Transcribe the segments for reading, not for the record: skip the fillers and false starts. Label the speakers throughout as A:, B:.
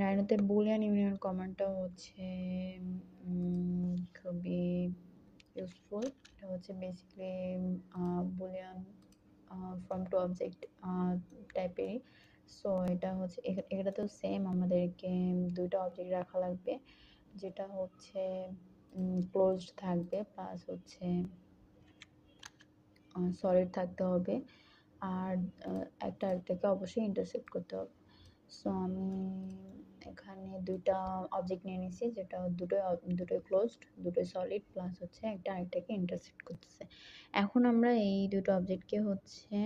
A: রাইনোতে Boolean union কমান্ডটা হচ্ছে খুবই useful. এটা হচ্ছে basically boolean from to object টাইপেরই। সো এটা হচ্ছে এটাতেও সেম আমাদেরকে দুইটা অবজেক্ট রাখা লাগবে, যেটা হচ্ছে ক্লোজড থাকবে প্লাস হচ্ছে সলিড থাকতে হবে, আর একটা আরেকটাকে অবশ্যই ইন্টারসেক্ট করতে হবে। সো আমি এখানে দুইটা অবজেক্ট নিয়ে নিছি, যেটা দুটোই ক্লোজড, দুটোই সলিড, প্লাস হচ্ছে একটা আরেকটাকে ইন্টারসেক্ট করতেছে। এখন আমরা এই দুটো অবজেক্টকে হচ্ছে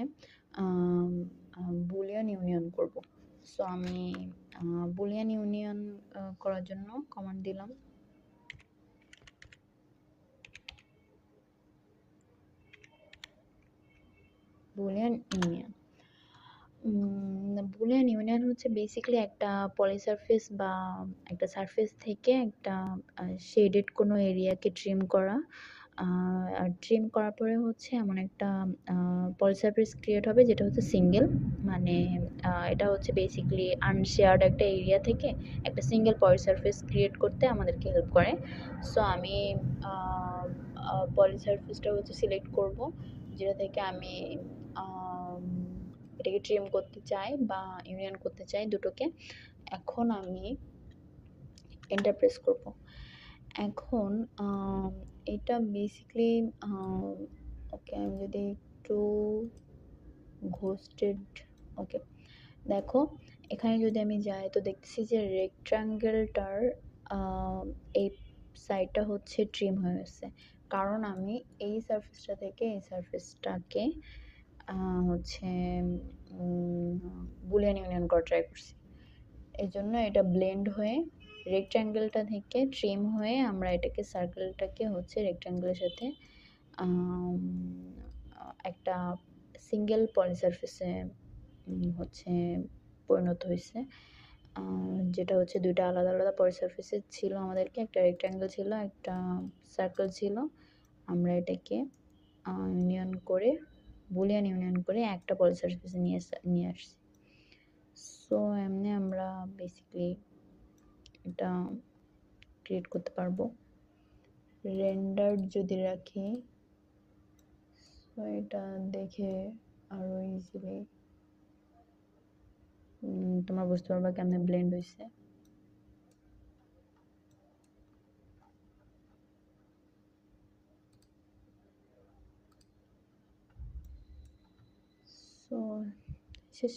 A: বুলিয়ান ইউনিয়ন করব। সো আমি বুলিয়ান ইউনিয়ন করার জন্য কমান্ড দিলাম বুলিয়ান ইউনিয়ন। বুলিয়ান ইউনিয়ন হচ্ছে বেসিক্যালি একটা পলিসারফেস বা একটা সারফেস থেকে একটা শেডেড কোনো এরিয়াকে ট্রিম করা। আর ট্রিম করার পরে হচ্ছে এমন একটা পলিসারফেস ক্রিয়েট হবে যেটা হচ্ছে সিঙ্গেল, মানে এটা হচ্ছে বেসিক্যালি আনশেয়ার্ড একটা এরিয়া থেকে একটা সিঙ্গেল পলিসারফেস ক্রিয়েট করতে আমাদেরকে হেল্প করে। সো আমি পলিসারফেসটা হচ্ছে সিলেক্ট করব, যেটা থেকে আমি এটাকে ট্রিম করতে চাই বা ইউনিয়ন করতে চাই দুটোকে। এখন আমি এন্টার প্রেস করব। এখন এটা বেসিক্যালি ওকে, আমি যদি একটু ঘোস্টেড, ওকে দেখো এখানে যদি আমি যাই তো দেখতেছি যে রেক্ট্যাঙ্গেলটার এই সাইডটা হচ্ছে ট্রিম হয়ে গেছে, কারণ আমি এই সারফেসটা থেকে এই সারফেসটাকে হচ্ছে বুলিয়ান ইউনিয়ন করা ট্রাই করছি। এই জন্য এটা ব্লেন্ড হয়ে রেক্ট্যাঙ্গেলটা থেকে ট্রিম হয়ে আমরা এটাকে সার্কেলটাকে হচ্ছে রেক্ট্যাঙ্গেলের সাথে একটা সিঙ্গেল পলিসারফেসে হচ্ছে পরিণত হয়েছে, যেটা হচ্ছে দুইটা আলাদা আলাদা পলিসারফেসে ছিল আমাদেরকে, একটা রেক্ট্যাঙ্গেল ছিল, একটা সার্কেল ছিল। আমরা এটাকে ইউনিয়ন করে বুলিয়ান ইউনিয়ন করে একটা পলিসারফেসে নিয়ে আসছি। সো এমনি আমরা বেসিক্যালি এটা ক্রিয়েট করতে পারবো। রেন্ডার যদি রাখি সো এটা দেখে আরো ইজিলি তোমরা বুঝতে পারবা কেমনে ব্লেন্ড হয়েছে। সো শেষ।